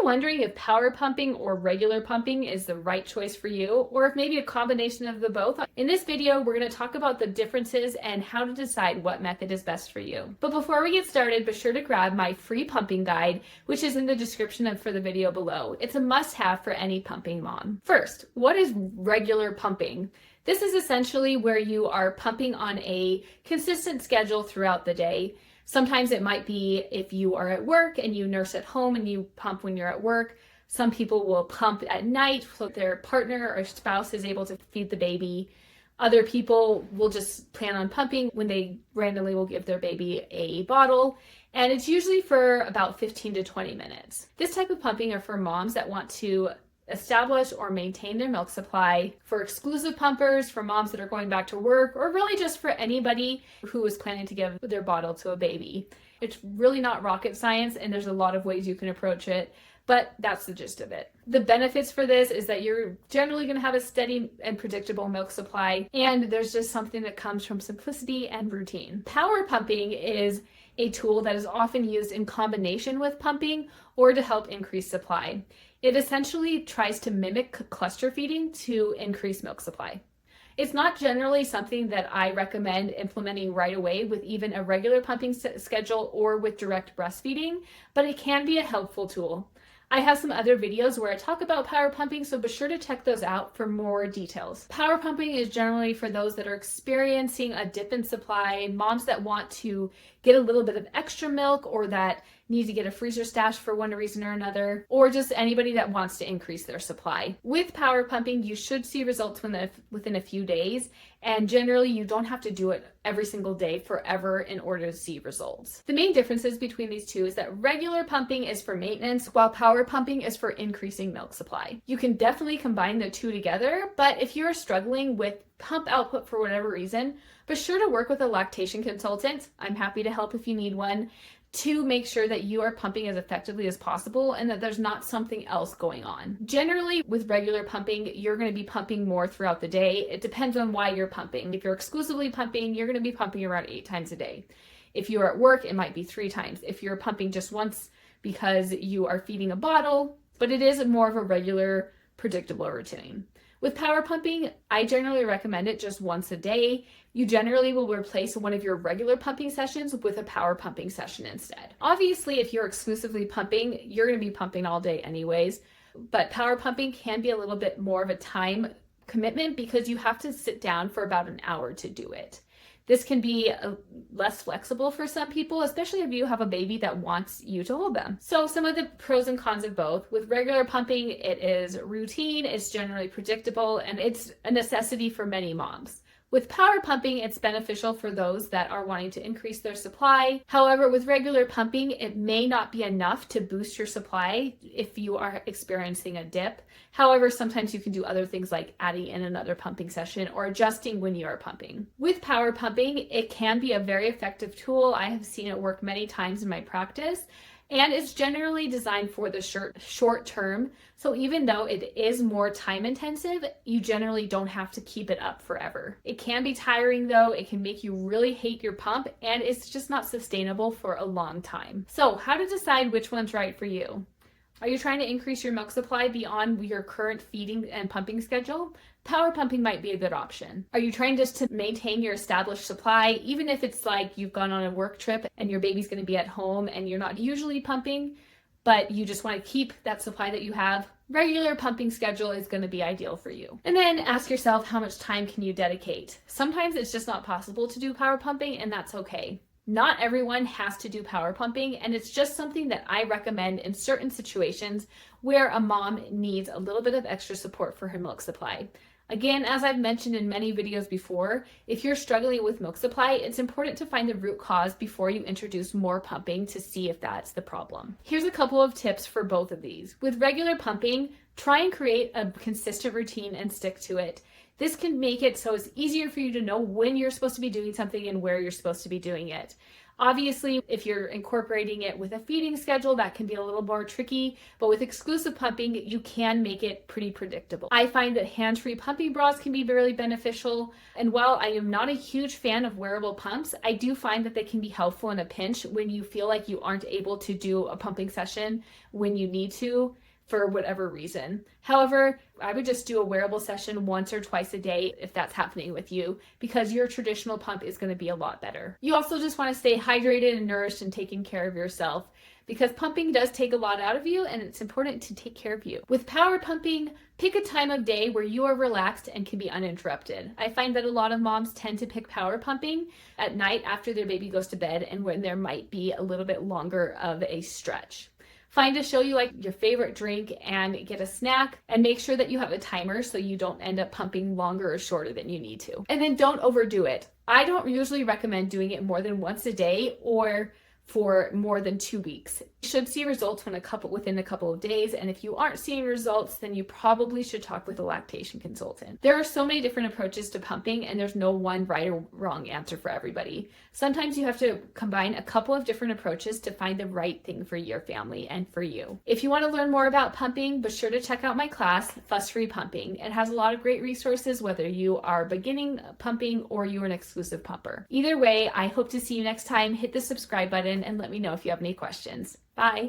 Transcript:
wondering if power pumping or regular pumping is the right choice for you, or if maybe a combination of the both? In this video, we're going to talk about the differences and how to decide what method is best for you. But before we get started, be sure to grab my free pumping guide, which is in the description for the video below. It's a must-have for any pumping mom. First, what is regular pumping? This is essentially where you are pumping on a consistent schedule throughout the day. Sometimes it might be if you are at work and you nurse at home and you pump when you're at work. Some people will pump at night so their partner or spouse is able to feed the baby. Other people will just plan on pumping when they randomly will give their baby a bottle. And it's usually for about 15 to 20 minutes. This type of pumping are for moms that want to establish or maintain their milk supply, for exclusive pumpers, for moms that are going back to work, or really just for anybody who is planning to give their bottle to a baby. It's really not rocket science, and there's a lot of ways you can approach it, but that's the gist of it. The benefits for this is that you're generally going to have a steady and predictable milk supply, and there's just something that comes from simplicity and routine. Power pumping is a tool that is often used in combination with pumping or to help increase supply. It essentially tries to mimic cluster feeding to increase milk supply. It's not generally something that I recommend implementing right away with even a regular pumping schedule or with direct breastfeeding, but it can be a helpful tool. I have some other videos where I talk about power pumping, so be sure to check those out for more details. Power pumping is generally for those that are experiencing a dip in supply, moms that want to get a little bit of extra milk or that need to get a freezer stash for one reason or another, or just anybody that wants to increase their supply. With power pumping, you should see results within a few days, and generally you don't have to do it every single day forever in order to see results. The main differences between these two is that regular pumping is for maintenance, while power pumping is for increasing milk supply. You can definitely combine the two together, but if you're struggling with pump output for whatever reason, be sure to work with a lactation consultant. I'm happy to help if you need one, to make sure that you are pumping as effectively as possible and that there's not something else going on. Generally, with regular pumping, you're going to be pumping more throughout the day. It depends on why you're pumping. If you're exclusively pumping, you're going to be pumping around 8 times a day. If you're at work, it might be 3 times. If you're pumping just once because you are feeding a bottle, but it is more of a regular, predictable routine. With power pumping, I generally recommend it just once a day. You generally will replace one of your regular pumping sessions with a power pumping session instead. Obviously, if you're exclusively pumping, you're going to be pumping all day anyways, but power pumping can be a little bit more of a time commitment because you have to sit down for about an hour to do it. This can be less flexible for some people, especially if you have a baby that wants you to hold them. So some of the pros and cons of both. With regular pumping, it is routine, it's generally predictable, and it's a necessity for many moms. With power pumping, it's beneficial for those that are wanting to increase their supply. However, with regular pumping, it may not be enough to boost your supply if you are experiencing a dip. However, sometimes you can do other things like adding in another pumping session or adjusting when you are pumping. With power pumping, it can be a very effective tool. I have seen it work many times in my practice. And it's generally designed for the short term. So even though it is more time intensive, you generally don't have to keep it up forever. It can be tiring though. It can make you really hate your pump, and it's just not sustainable for a long time. So how to decide which one's right for you? Are you trying to increase your milk supply beyond your current feeding and pumping schedule? Power pumping might be a good option. Are you trying just to maintain your established supply, even if it's like you've gone on a work trip and your baby's going to be at home and you're not usually pumping, but you just want to keep that supply that you have? Regular pumping schedule is going to be ideal for you. And then ask yourself, how much time can you dedicate? Sometimes it's just not possible to do power pumping, and that's okay. Not everyone has to do power pumping, and it's just something that I recommend in certain situations where a mom needs a little bit of extra support for her milk supply. Again, as I've mentioned in many videos before, if you're struggling with milk supply, it's important to find the root cause before you introduce more pumping to see if that's the problem. Here's a couple of tips for both of these. With regular pumping, try and create a consistent routine and stick to it. This can make it so it's easier for you to know when you're supposed to be doing something and where you're supposed to be doing it. Obviously, if you're incorporating it with a feeding schedule, that can be a little more tricky, but with exclusive pumping, you can make it pretty predictable. I find that hands-free pumping bras can be really beneficial, and while I am not a huge fan of wearable pumps, I do find that they can be helpful in a pinch when you feel like you aren't able to do a pumping session when you need to, for whatever reason. However, I would just do a wearable session once or twice a day if that's happening with you, because your traditional pump is going to be a lot better. You also just want to stay hydrated and nourished and taking care of yourself, because pumping does take a lot out of you and it's important to take care of you. With power pumping, pick a time of day where you are relaxed and can be uninterrupted. I find that a lot of moms tend to pick power pumping at night after their baby goes to bed and when there might be a little bit longer of a stretch. Find a show you like, your favorite drink, and get a snack, and make sure that you have a timer so you don't end up pumping longer or shorter than you need to. And then don't overdo it. I don't usually recommend doing it more than once a day or for more than 2 weeks. You should see results within a couple of days, and if you aren't seeing results, then you probably should talk with a lactation consultant. There are so many different approaches to pumping, and there's no one right or wrong answer for everybody. Sometimes you have to combine a couple of different approaches to find the right thing for your family and for you. If you want to learn more about pumping, be sure to check out my class, Fuss-Free Pumping. It has a lot of great resources, whether you are beginning pumping or you're an exclusive pumper. Either way, I hope to see you next time. Hit the subscribe button and let me know if you have any questions. Bye.